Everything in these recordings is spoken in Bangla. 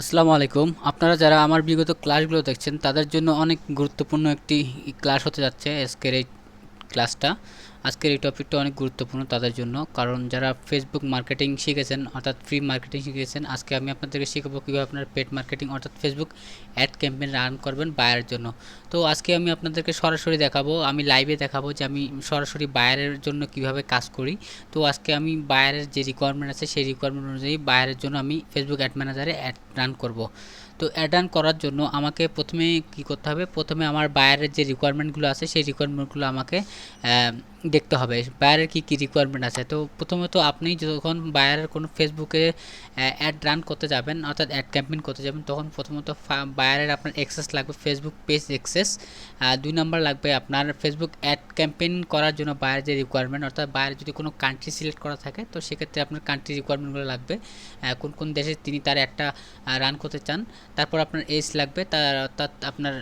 আসসালামু আলাইকুম। আপনারা যারা আমার বিগত ক্লাসগুলো দেখছেন তাদের জন্য অনেক গুরুত্বপূর্ণ একটি ক্লাস হতে যাচ্ছে আজকের এই ক্লাসটা। আজকের এই টপিকটা অনেক গুরুত্বপূর্ণ তাদের জন্য, কারণ যারা ফেসবুক মার্কেটিং শিখেছেন অর্থাৎ ফ্রি মার্কেটিং শিখেছেন, আজকে আমি আপনাদেরকে শেখাবো কীভাবে আপনার পেড মার্কেটিং অর্থাৎ ফেসবুক অ্যাড ক্যাম্পেইন রান করবেন বায়ারের জন্য। তো আজকে আমি আপনাদেরকে সরাসরি দেখাবো, আমি লাইভে দেখাবো যে আমি সরাসরি বায়ারের জন্য কিভাবে কাজ করি। তো আজকে আমি বায়ারের যে রিকোয়ারমেন্ট আছে সেই রিকোয়ারমেন্ট অনুযায়ী বায়ারের জন্য আমি ফেসবুক অ্যাড ম্যানেজারে অ্যাড রান করব। তো অ্যাড রান করার জন্য আমাকে প্রথমে কি করতে হবে, প্রথমে আমার বায়ারের যে রিকোয়ারমেন্টগুলো আছে সেই রিকোয়ারমেন্টগুলো আমাকে দেখতে হবে বায়ারের কী কী রিকোয়ারমেন্ট আছে। তো প্রথমত আপনি যখন বায়ারের কোনো ফেসবুকে অ্যাড রান করতে যাবেন অর্থাৎ অ্যাড ক্যাম্পেইন করতে যাবেন, তখন প্রথমত বায়ারের আপনার অ্যাক্সেস লাগবে, ফেসবুক পেজ অ্যাক্সেস। 2 নাম্বার লাগবে আপনার ফেসবুক অ্যাড ক্যাম্পেইন করার জন্য বায়ারের যে রিকোয়ারমেন্ট, অর্থাৎ বায়ার যদি কোনো কান্ট্রি সিলেক্ট করা থাকে তো সেক্ষেত্রে আপনার কান্ট্রি রিকোয়ারমেন্টগুলো লাগবে, কোন কোন দেশে তিনি তার একটা রান করতে চান। তারপর আপনার এজ লাগবে, তার অর্থাৎ আপনার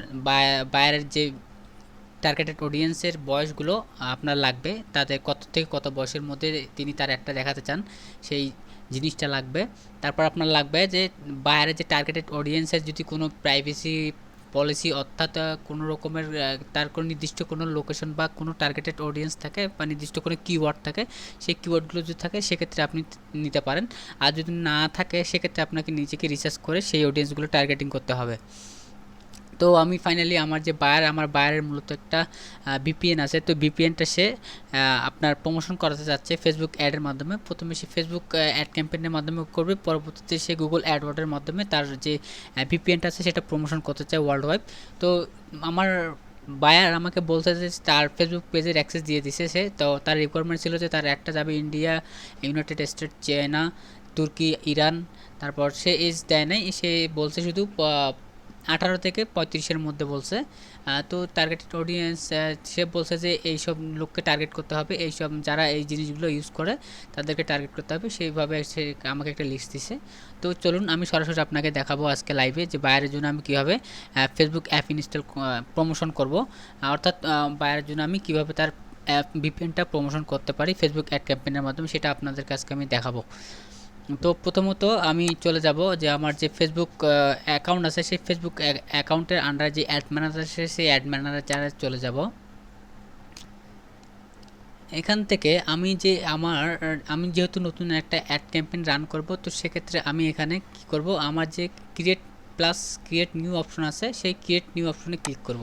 বায়ারের যে টার্গেটেড অডিয়েন্সের বয়সগুলো আপনার লাগবে, তাদের কত থেকে কত বয়সের মধ্যে তিনি তার একটা দেখাতে চান সেই জিনিসটা লাগবে। তারপর আপনার লাগবে যে বায়ারের যে টার্গেটেড অডিয়েন্সের যদি কোনো প্রাইভেসি পলিসি অর্থাৎ কোনো রকমের তার কোনো নির্দিষ্ট কোনো লোকেশন বা কোনো টার্গেটেড অডিয়েন্স থাকে বা নির্দিষ্ট কোনো কিওয়ার্ড থাকে, সেই কিওয়ার্ডগুলো যদি থাকে সেক্ষেত্রে আপনি নিতে পারেন। আর যদি না থাকে সেক্ষেত্রে আপনাকে নিজেকে রিসার্চ করে সেই অডিয়েন্সগুলো টার্গেটিং করতে হবে। তো আমি ফাইনালি আমার যে আমার বায়ারের মূলত একটা ভিপিএন আছে, তো ভিপিএনটা সে আপনার প্রমোশন করাতে যাচ্ছে ফেসবুক অ্যাডের মাধ্যমে। প্রথমে সে ফেসবুক অ্যাড ক্যাম্পেইনের মাধ্যমে করবে, পরবর্তীতে সে গুগল অ্যাডওয়ার্ডের মাধ্যমে তার যে ভিপিএনটা আছে সেটা প্রমোশন করতে চায় ওয়ার্ল্ড ওয়াইড। তো আমার বায়ার আমাকে বলছে যে তার ফেসবুক পেজের অ্যাক্সেস দিয়ে দিছে সে, তো তার রিকোয়ারমেন্ট ছিল যে তার একটা যাবে ইন্ডিয়া, ইউনাইটেড স্টেট, চায়না, তুর্কি, ইরান। তারপর সে এজ দেয় নাই, সে বলছে শুধু 18 থেকে 35-এর মধ্যে বলছে। তো টার্গেটেড অডিয়েন্স সে বলছে যে এইসব লোককে টার্গেট করতে হবে, এইসব যারা এই জিনিসগুলো ইউজ করে তাদেরকে টার্গেট করতে হবে, সেইভাবে সে আমাকে একটা লিস্ট দিছে। তো চলুন আমি সরাসরি আপনাকে দেখাবো আজকে লাইভে যে বায়ারের জন্য আমি কীভাবে ফেসবুক অ্যাপ ইনস্টল প্রমোশন করব, অর্থাৎ বায়ারের জন্য আমি কীভাবে তার অ্যাপ ভিপিএনটা প্রমোশন করতে পারি ফেসবুক অ্যাড ক্যাম্পেইনের মাধ্যমে, সেটা আপনাদের কাছে আমি দেখাবো। তো প্রথমত আমি চলে যাব যে আমার যে ফেসবুক অ্যাকাউন্ট আছে সেই ফেসবুক অ্যাকাউন্টের আন্ডারে যে অ্যাড ম্যানেজার আছে সেই অ্যাড ম্যানেজারে চলে যাব। এখান থেকে আমি যেহেতু নতুন একটা অ্যাড ক্যাম্পেইন রান করব, তো সেক্ষেত্রে আমি এখানে কি করব, আমার যে ক্রিয়েট নিউ অপশন আছে সেই ক্রিয়েট নিউ অপশনে ক্লিক করব।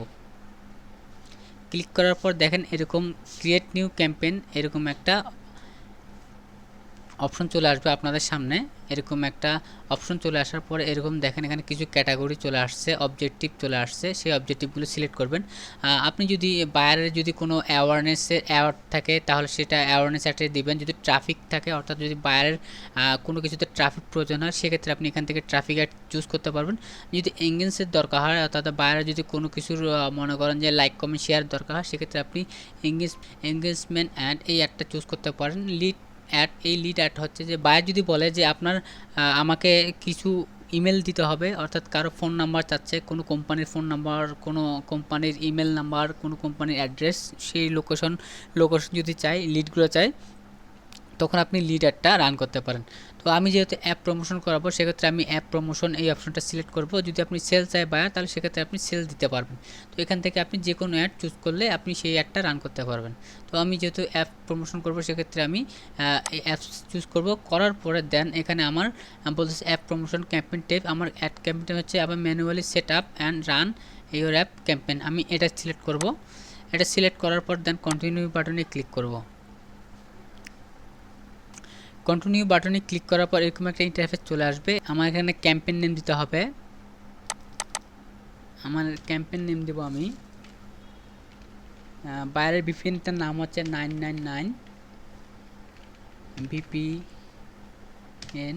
ক্লিক করার পর দেখেন এরকম ক্রিয়েট নিউ ক্যাম্পেইন এরকম একটা অপশন চলে আসবে আপনাদের সামনে। এরকম একটা অপশন চলে আসার পরে এরকম দেখেন এখানে কিছু ক্যাটাগরি চলে আসছে, অবজেক্টিভ চলে আসছে, সেই অবজেক্টিভগুলো সিলেক্ট করবেন। আপনি যদি বায়ারের যদি কোনো অ্যাওয়ারনেসের অ্যাড থাকে তাহলে সেটা অ্যাওয়ারনেস অ্যাডে দিবেন। যদি ট্রাফিক থাকে অর্থাৎ যদি বায়ারের কোনো কিছুতে ট্রাফিক প্রয়োজন হয় সেক্ষেত্রে আপনি এখান থেকে ট্রাফিক অ্যাড চুজ করতে পারবেন। যদি এঙ্গেজের দরকার হয় অর্থাৎ বায়ারের যদি কোনো কিছুর মনে করেন যে লাইক কমেন্ট শেয়ার দরকার হয় সেক্ষেত্রে আপনি এঙ্গেজমেন্ট অ্যাড এই অ্যাডটা চুজ করতে পারেন। লিড অ্যাড হচ্ছে যে বায়ার যদি বলে যে আপনার আমাকে কিছু ইমেল দিতে হবে, অর্থাৎ কারো ফোন নাম্বার চাচ্ছে, কোনো কোম্পানির ফোন নাম্বার, কোনো কোম্পানির ইমেল নাম্বার, কোনো কোম্পানির অ্যাড্রেস, সেই লোকেশন যদি চাই, লিডগুলো চাই, তখন আপনি লিড অ্যাডটা রান করতে পারেন। তো আমি যেহেতু অ্যাপ প্রমোশন করাবো সেক্ষেত্রে আমি অ্যাপ প্রমোশন এই অপশনটা সিলেক্ট করব। যদি আপনি সেল চাই বায়ার তাহলে সেক্ষেত্রে আপনি সেল দিতে পারবেন। তো এখান থেকে আপনি যে কোনো অ্যাড চুজ করলে আপনি সেই অ্যাডটা রান করতে পারবেন। তো আমি যেহেতু অ্যাপ প্রমোশন করব সেক্ষেত্রে আমি এই অ্যাপস চুজ করব। করার পরে দেন এখানে আমার বলতেছে অ্যাপ প্রমোশন ক্যাম্পেইন টাইপ, আমার অ্যাড ক্যাম্পেইন হচ্ছে আবার manually set up and run your app campaign, আমি এটা সিলেক্ট করব। এটা সিলেক্ট করার পর দেন কন্টিনিউ বাটনে ক্লিক করব। কন্টিনিউ বাটনে ক্লিক করার পর এরকম একটা ইন্টারফেস চলে আসবে। আমার এখানে ক্যাম্পেইন নেম দিতে হবে। আমার ক্যাম্পেইন নেম দেব আমি বাইরের ভিপিএনটার নাম হচ্ছে 999 ভিপিএন।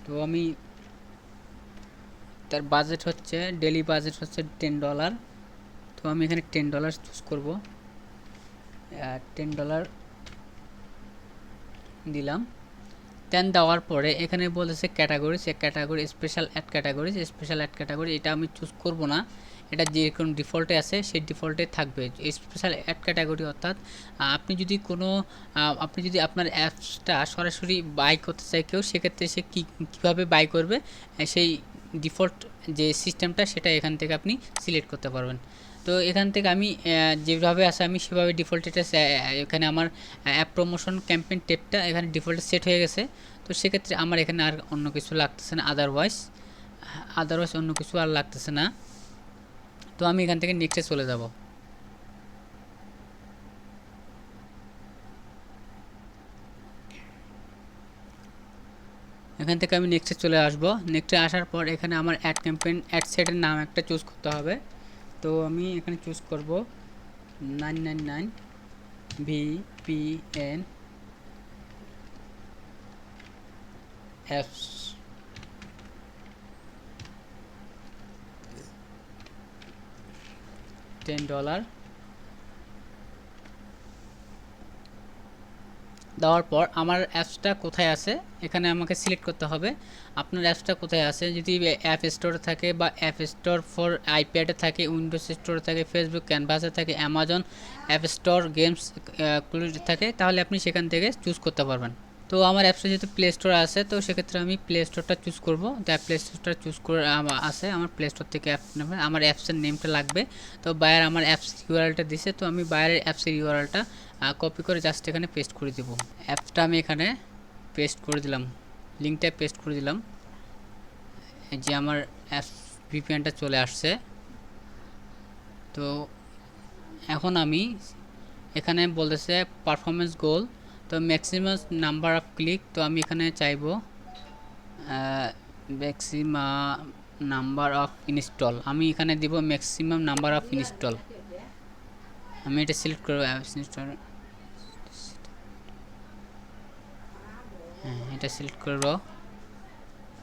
তো আমি তার বাজেট হচ্ছে ডেলি বাজেট হচ্ছে $10। তো আমি এখানে $10 চুজ করব। $10 দিলাম। দেওয়ার পরে এখানে বলেছে ক্যাটাগরি, সে ক্যাটাগরি স্পেশাল অ্যাড ক্যাটাগরি এটা আমি চুজ করব না, এটা যেরকম ডিফল্টে আছে সেই ডিফল্টে থাকবে। স্পেশাল অ্যাড ক্যাটাগরি অর্থাৎ আপনি যদি আপনার অ্যাপসটা সরাসরি বাই করতে চায় কেউ, সেক্ষেত্রে সে কীভাবে বাই করবে সেই ডিফল্ট যে সিস্টেমটা সেটা এখান থেকে আপনি সিলেক্ট করতে পারবেন। তো এখান থেকে আমি যেভাবে আছে আমি সেভাবে ডিফল্ট এটা এখানে আমার অ্যাপ প্রমোশন ক্যাম্পেইন টেপটা এখানে ডিফল্টে সেট হয়ে গেছে। তো সেক্ষেত্রে আমার এখানে আর অন্য কিছু লাগতেছে না, আদারওয়াইজ অন্য কিছু আর লাগতেছে না। তো আমি এখান থেকে নেক্সটে চলে যাব। এখান থেকে আমি নেক্সটে চলে আসব। নেক্সটে আসার পর এখানে আমার অ্যাড ক্যাম্পেইন অ্যাড সেটের নাম একটা চুজ করতে হবে। তো আমি এখানে চুজ করব 999 VPN অ্যাপস, $10 দেওয়ার পর আমার অ্যাপসটা কোথায় আছে এখানে আমাকে সিলেক্ট করতে হবে। আপনার অ্যাপসটা কোথায় আছে, যদি অ্যাপ স্টোরে থাকে বা অ্যাপ স্টোর ফর আইপ্যাডে থাকে, উইন্ডোজ স্টোরে থাকে, ফেসবুক ক্যানভাসে থাকে, অ্যামাজন অ্যাপ স্টোর গেমস থাকে, তাহলে আপনি সেখান থেকে চুজ করতে পারবেন। তো আমার অ্যাপসে যেহেতু প্লে স্টোর আছে, তো সেক্ষেত্রে আমি প্লে স্টোরটা চুজ করব। তো প্লে স্টোরটা চুজ করে আছে, আমার প্লে স্টোর থেকে অ্যাপ নেবে, আমার অ্যাপসের নেমটা লাগবে। তো বায়ার আমার অ্যাপস ইউআরএলটা দিছে, তো আমি বায়ারের অ্যাপসের ইউআরএলটা কপি করে জাস্ট এখানে পেস্ট করে দেব। অ্যাপসটা আমি এখানে পেস্ট করে দিলাম, লিঙ্কটা পেস্ট করে দিলাম। এই যে আমার অ্যাপস ভিপিএনটা চলে আসছে। তো এখন আমি এখানে বলতেছে পারফরমেন্স গোল, তো ম্যাক্সিমাম নাম্বার অফ ক্লিক, তো আমি এখানে চাইব ম্যাক্সিমাম নাম্বার অফ ইনস্টল, আমি এখানে দিব ম্যাক্সিমাম নাম্বার অফ ইনস্টল। আমি এটা সিলেক্ট করব, ইনস্টল, হ্যাঁ এটা সিলেক্ট করব।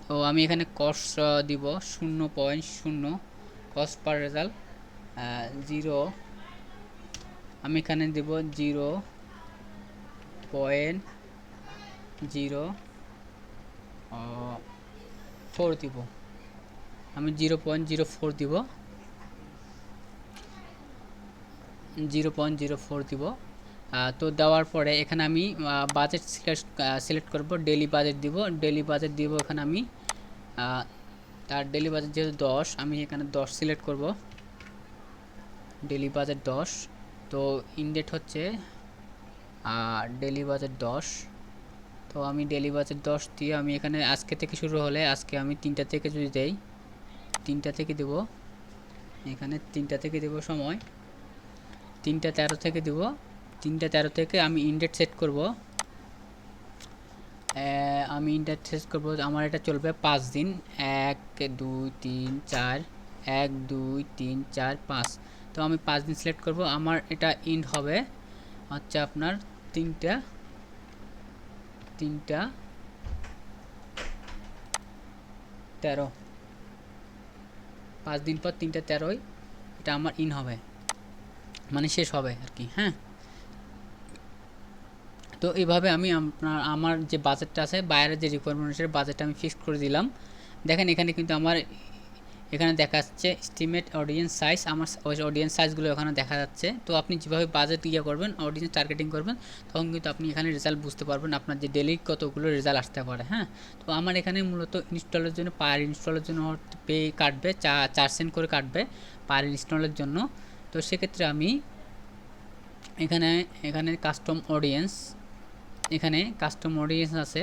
তো আমি এখানে কস্ট দিব 0.0, কস্ট পার রেজাল্ট 0, আমি এখানে দেব 0.04 দিব, আমি 0.04 দিব, 0.04 দিব। তো দেওয়ার পরে এখানে আমি বাজেট সিলেক্ট করব, ডেলি বাজেট দিব, এখানে আমি তার ডেলি বাজেট যেহেতু 10, আমি এখানে 10 সিলেক্ট করব, ডেলি বাজেট 10। তো ইনডেট হচ্ছে ডেলি বাজেট 10। তো আমি ডেলি বাজেট 10 দিয়ে আমি এখানে আজকে থেকে শুরু হলে আজকে আমি 3টা থেকে যদি দেই, 3টা থেকে দেব, এখানে 3টা থেকে দেব সময়, 3টা 13 থেকে দেব, 3টা 13 থেকে আমি ইনডেট সেট করব। আমি ইনডেট সেট করব, আমার এটা চলবে 5 দিন, 1 2 3 4, 1 2 3 4 5। তো আমি 5 দিন সিলেক্ট করব, আমার এটা ইন্ড হবে হচ্ছে আপনার 3টা 13, 5 দিন পর 3টা 13 এটা আমার ইন হবে, মানে শেষ হবে আর কি। হ্যাঁ, তো এইভাবে আমি আমার যে বাজেটটা আছে, বাইরের যে রিকোয়ারমেন্টের বাজেটটা আমি ফিক্স করে দিলাম। দেখেন এখানে কিন্তু আমার এখানে দেখা যাচ্ছে এস্টিমেট অডিয়েন্স সাইজ, আমার ওই অডিয়েন্স সাইজগুলো এখানে দেখা যাচ্ছে। তো আপনি যেভাবে বাজেট করবেন, অডিয়েন্স টার্গেটিং করবেন, তখন কিন্তু আপনি এখানে রেজাল্ট বুঝতে পারবেন আপনার যে ডেলি কতগুলো রেজাল্ট আসতে পারে। হ্যাঁ, তো আমার এখানে মূলত ইনস্টলের জন্য পার ইনস্টলের জন্য পে কাটবে 4 সেন্ট করে কাটবে পার ইনস্টলের জন্য। তো সেক্ষেত্রে আমি এখানে কাস্টম অডিয়েন্স, এখানে কাস্টম অডিয়েন্স আছে,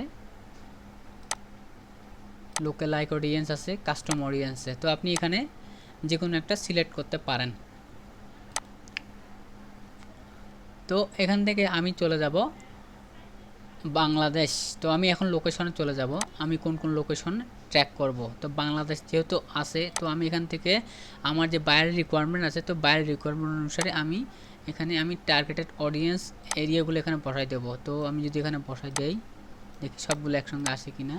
লোকাল লাইক অডিয়েন্স আছে, কাস্টম অডিয়েন্স আছে। তো আপনি এখানে যে কোনো একটা সিলেক্ট করতে পারেন। তো এখান থেকে আমি চলে যাব বাংলাদেশ। তো আমি এখন লোকেশনে চলে যাব, আমি কোন কোন লোকেশন ট্র্যাক করব। তো বাংলাদেশ যেহেতু আছে, তো আমি এখান থেকে আমার যে বাইরের রিকোয়ারমেন্ট আছে, তো বাইরের রিকোয়ারমেন্ট অনুসারে আমি এখানে টার্গেটেড অডিয়েন্স এরিয়াগুলো এখানে বসাই দেব। তো আমি যদি এখানে বসাই দেই, দেখি সবগুলো একসঙ্গে আসে কিনা।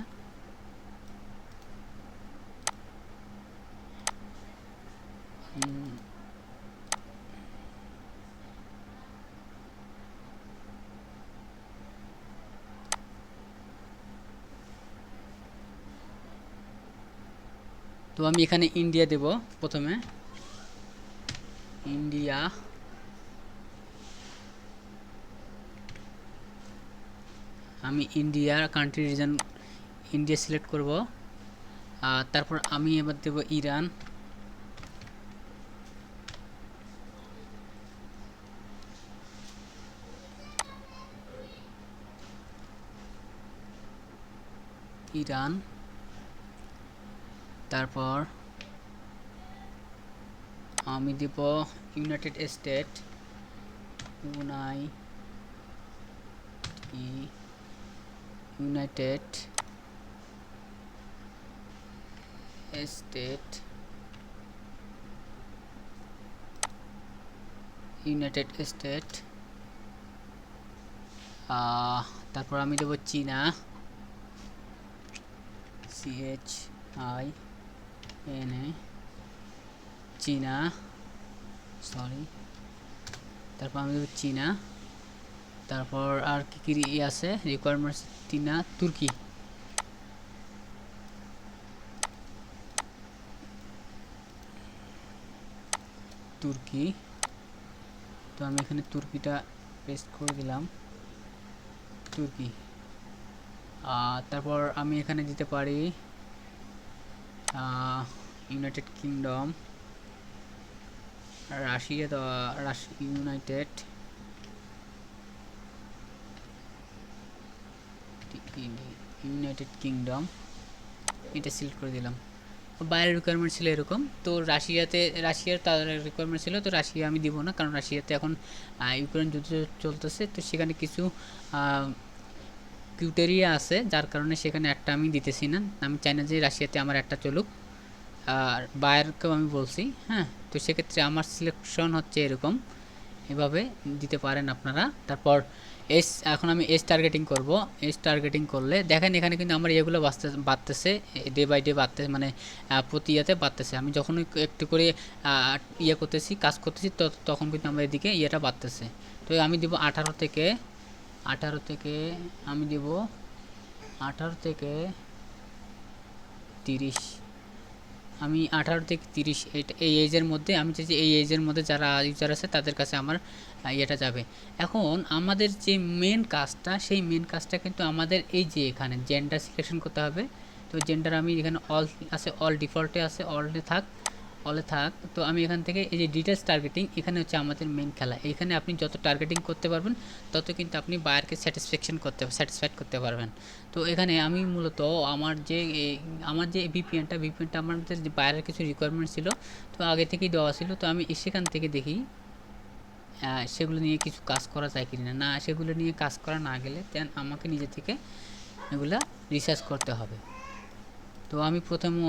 তো আমি এখানে ইন্ডিয়া দেব প্রথমে, ইন্ডিয়া, আমি ইন্ডিয়ার কান্ট্রি রিজন ইন্ডিয়া সিলেক্ট করব। তারপর আমি এবার দেব ইরান, ইরান। তারপর আমি দেব United State, United State, United State. তারপর আমি দেব চীনা, CHINA, চীনা, সরি। তারপর আমি দেব চীনা। তারপর আর কি কি আছে রিকোয়ারমেন্টস? চীনা, তুর্কি, তুর্কি। তো আমি এখানে তুর্কিটা পেস্ট করে দিলাম, তুর্কি। তারপর আমি এখানে দিতে পারি United kingdom, Russia, United kingdom, এটা সিলেক্ট করে দিলাম। বাইরের রিকোয়ারমেন্ট ছিল এরকম, তো রাশিয়ার তার রিকোয়ারমেন্ট ছিল, তো রাশিয়া আমি দিব না, কারণ রাশিয়াতে এখন ইউক্রেন যুদ্ধ চলতেছে, তো সেখানে কিছু ক্রাইটেরিয়া আছে, যার কারণে সেখানে একটা আমি দিতেছি না। আমি চাই না যে রাশিয়াতে আমার একটা চলুক, আর বাইরেরকেও আমি বলছি। হ্যাঁ, তো সেক্ষেত্রে আমার সিলেকশন হচ্ছে এরকম, এভাবে দিতে পারেন আপনারা। তারপর এখন আমি টার্গেটিং করব। টার্গেটিং করলে দেখেন এখানে কিন্তু আমার এগুলো বাড়তেছে, ডে বাই ডে বাড়তেছে, মানে প্রতি ইয়েতে বাড়তেছে। আমি যখন একটু করে করতেছি, কাজ করতেছি, তখন কিন্তু আমার এদিকে ইয়েটা বাড়তেছে। তো আমি দিব 18 থেকে আমি দিব 18 থেকে 30। আমি 18 থেকে 30 এই এজের মধ্যে আমি চাই যে এই এজের মধ্যে যারা ইউজার আছে তাদের কাছে আমার ইয়েটা যাবে। এখন আমাদের যে মেন কাজটা, সেই মেন কাজটা কিন্তু আমাদের এই যে এখানে জেন্ডার সিলেকশন করতে হবে। তো জেন্ডার আমি এখানে অল আছে, অল ডিফল্টে আছে, অলে থাক। তো আমি এখান থেকে এই যে ডিটেলস টার্গেটিং, এখানে হচ্ছে আমাদের মেন খেলা। এখানে আপনি যত টার্গেটিং করতে পারবেন তত কিন্তু আপনি বায়ারকে স্যাটিসফাইড করতে পারবেন। তো এখানে আমি মূলত আমার যে ভিপিএনটা আমাদের যে বায়ারের কিছু রিকোয়ারমেন্ট ছিল, তো আগে থেকেই দেওয়া ছিল। তো আমি সেখান থেকে দেখি সেগুলো নিয়ে কিছু কাজ করা যায় কিনা। না, সেগুলো নিয়ে কাজ করা না গেলে দেন আমাকে নিজে থেকে এগুলা রিসার্চ করতে হবে। তো আমি প্রথমে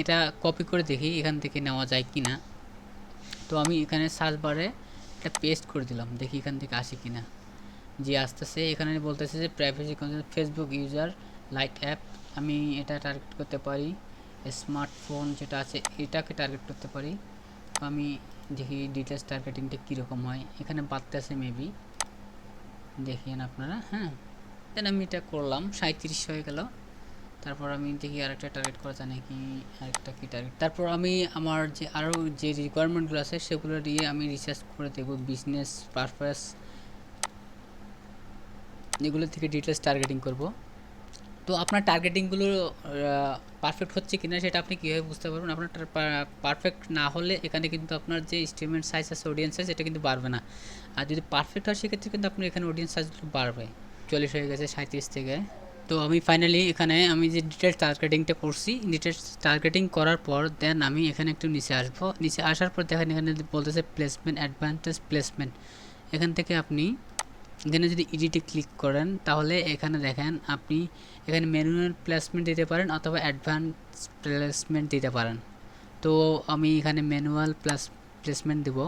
এটা কপি করে দেখি এখান থেকে নেওয়া যায় কি না। তো আমি এখানে সার্চ বারে এটা পেস্ট করে দিলাম, দেখি এখান থেকে আসে কি না। যে আসতেছে, এখানে বলতেছে যে privacy concern Facebook user light app. আমি এটা টার্গেট করতে পারি, স্মার্টফোন যেটা আছে এটাকে টার্গেট করতে পারি। তো আমি দেখি ডিটেলস টার্গেটিংটা কীরকম হয়। এখানে বাড়তেছে মেবি, দেখেন আপনারা। হ্যাঁ, দেন আমি এটা করলাম, 37 হয়ে গেল। তারপর আমি দেখি আরেকটা টার্গেট করা যায় নাকি, আরেকটা কি টার্গেট। তারপর আমি আমার যে আরও যে রিকোয়ারমেন্টগুলো আছে সেগুলো দিয়ে আমি রিসার্চ করে দেখব, বিজনেস পারপাস, এগুলো থেকে ডিটেলস টার্গেটিং করব। তো আপনার টার্গেটিংগুলো পারফেক্ট হচ্ছে কিনা সেটা আপনি কীভাবে বুঝতে পারবেন? আপনার পারফেক্ট না হলে এখানে কিন্তু আপনার যে স্টেটমেন্ট সাইজ আছে, অডিয়েন্স সাইজ, এটা কিন্তু বাড়বে না। আর যদি পারফেক্ট হয় সেক্ষেত্রে কিন্তু আপনার এখানে অডিয়েন্স সাইজগুলো বাড়বে। 40 হয়ে গেছে 37 থেকে। তো আমি ফাইনালি এখানে আমি যে ডিটেলস টার্গেটিংটা করছি, ডিটেলস টার্গেটিং করার পর দেন আমি এখানে একটু নিচে আসবো। নিচে আসার পর দেখেন এখানে বলতেছে প্লেসমেন্ট, অ্যাডভান্টেজ প্লেসমেন্ট। এখান থেকে আপনি এখানে যদি এডিটে ক্লিক করেন তাহলে এখানে দেখেন আপনি এখানে ম্যানুয়াল প্লেসমেন্ট দিতে পারেন অথবা অ্যাডভান্স প্লেসমেন্ট দিতে পারেন। তো আমি এখানে ম্যানুয়াল প্লেসমেন্ট দেব।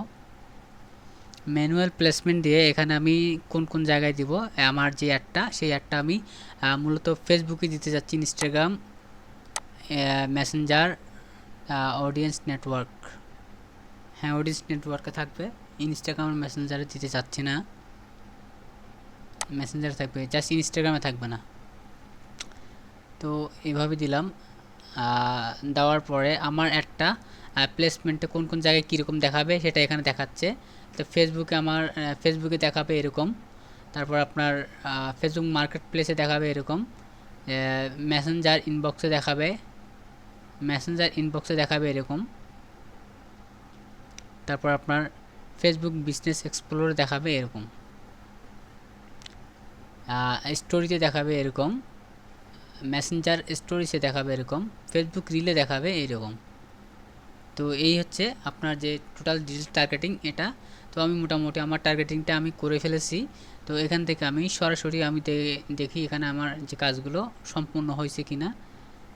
ম্যানুয়াল প্লেসমেন্ট দিয়ে এখানে আমি কোন কোন জায়গায় দিব, আমার যে অ্যাডটা, সেই অ্যাডটা আমি মূলত ফেসবুকে দিতে যাচ্ছি, ইনস্টাগ্রাম, মেসেঞ্জার, অডিয়েন্স নেটওয়ার্ক। হ্যাঁ, অডিয়েন্স নেটওয়ার্কে থাকবে, ইনস্টাগ্রাম আর মেসেঞ্জারে দিতে চাচ্ছি না। মেসেঞ্জার থাকবে, জাস্ট ইনস্টাগ্রামে থাকবে না। তো এইভাবে দিলাম। দেওয়ার পরে আমার একটা প্লেসমেন্টে কোন কোন জায়গায় কীরকম দেখাবে সেটা এখানে দেখাচ্ছে। তো ফেসবুকে আমার ফেসবুকে দেখাবে এরকম, তারপর আপনার ফেসবুক মার্কেট প্লেসে দেখাবে এরকম, মেসেঞ্জার ইনবক্সে দেখাবে, এরকম, তারপর আপনার ফেসবুক বিজনেস এক্সপ্লোরে দেখাবে এরকম, স্টোরিতে দেখাবে এরকম, মেসেঞ্জার স্টোরিজে দেখাবে এরকম, ফেসবুক রিলে দেখাবে এইরকম। তো এই হচ্ছে আপনার যে টোটাল ডিজিটাল টার্গেটিং এটা। তো আমি মোটামুটি আমার টার্গেটিংটা আমি করে ফেলেছি। তো এখান থেকে আমি সরাসরি আমি দেখি এখানে আমার যে কাজগুলো সম্পূর্ণ হয়েছে কিনা।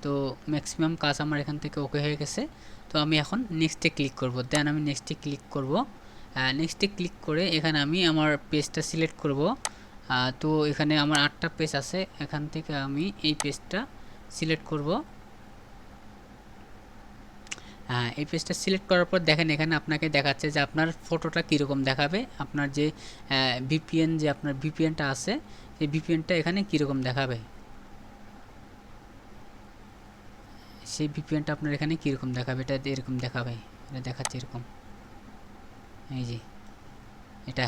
তো ম্যাক্সিমাম কাজ আমার এখান থেকে ওকে হয়ে গেছে। তো আমি এখন নেক্সটে ক্লিক করব, দেন আমি নেক্সটে ক্লিক করব। নেক্সটে ক্লিক করে এখানে আমি আমার পেজটা সিলেক্ট করব। তো এখানে আমার 8টা পেজ আছে, এখান থেকে আমি এই পেজটা সিলেক্ট করব। এই পেজটা সিলেক্ট করার পর দেখেন এখানে আপনাকে দেখাচ্ছে যে আপনার ফটোটা কীরকম দেখাবে, আপনার যে ভিপিএন যে আপনার ভিপিএনটা আছে সেই ভিপিএনটা এখানে কীরকম দেখাবে, সেই ভিপিএনটা আপনার এখানে কীরকম দেখাবে, এটা এরকম দেখাবে, এটা দেখাচ্ছে এরকম, এই যে এটা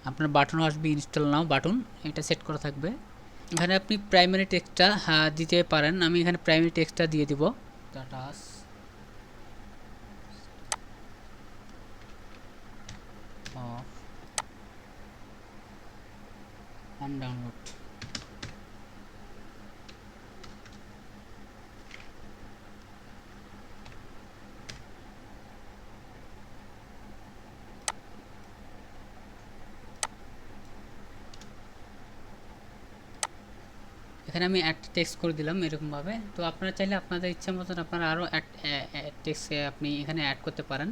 আপনার বাটন আসবে ইনস্টল নাও বাটন, এটা সেট করা থাকবে। এখানে আপনি প্রাইমারি টেক্সটটা দিতে পারেন, আমি এখানে প্রাইমারি টেক্সটটা দিয়ে দিব, টাটাস অফ অ্যান্ড ডাউনলোড। এখানে আমি একটা টেক্সট করে দিলাম এরকমভাবে। তো আপনারা চাইলে আপনাদের ইচ্ছা মতন আপনারা আরও টেক্সট আপনি এখানে অ্যাড করতে পারেন।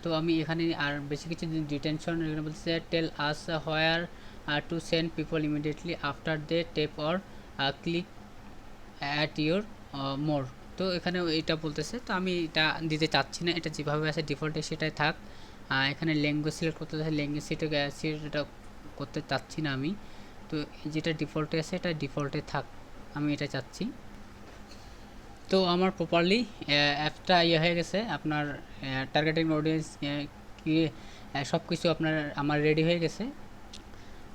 তো আমি এখানে আর বেশি কিছু ডিটেনশন এখানে বলছে tell us where to send people immediately after they tap or click at your more. তো এখানে এটা বলতেছে, তো আমি এটা দিতে চাচ্ছি না, এটা যেভাবে আছে ডিফল্টে সেটাই থাক। এখানে ল্যাঙ্গুয়েজ সিলেক্ট করতে চাই, ল্যাঙ্গুয়েজ সেটা করতে চাচ্ছি না আমি। তো যেটা ডিফল্টে আছে এটা ডিফল্টে থাক, আমি এটা চাচ্ছি। তো আমার প্রপারলি অ্যাপটা ইয়ে হয়ে গেছে, আপনার টার্গেটিং অডিয়েন্স কি সব কিছু আমার রেডি হয়ে গেছে।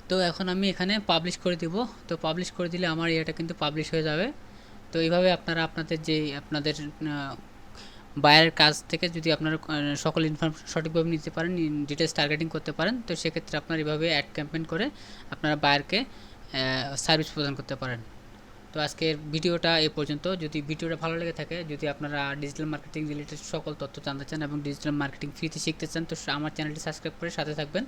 তো এখন আমি এখানে পাবলিশ করে দিব। তো পাবলিশ করে দিলে আমার ইয়েটা কিন্তু পাবলিশ হয়ে যাবে। তো এইভাবে আপনারা আপনাদের বায়ারের কাছ থেকে যদি আপনারা সকল ইনফরমেশন সঠিকভাবে নিতে পারেন, ডিটেলস টার্গেটিং করতে পারেন, তো সেক্ষেত্রে আপনারা এভাবে অ্যাড ক্যাম্পেইন করে আপনারা বায়ারকে সার্ভিস প্রদান করতে পারেন। তো আজকের ভিডিওটা এই পর্যন্ত। যদি ভিডিওটা ভালো লেগে থাকে, যদি আপনারা ডিজিটাল মার্কেটিং রিলেটেড সকল তথ্য জানতে চান এবং ডিজিটাল মার্কেটিং ফ্রিতে শিখতে চান, তো আমার চ্যানেলটি সাবস্ক্রাইব করে সাথে থাকবেন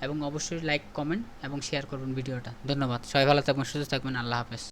এবং অবশ্যই লাইক, কমেন্ট এবং শেয়ার করবেন ভিডিওটা। ধন্যবাদ, সবাই ভালো থাকবেন, সুস্থ থাকবেন, আল্লাহ হাফেজ।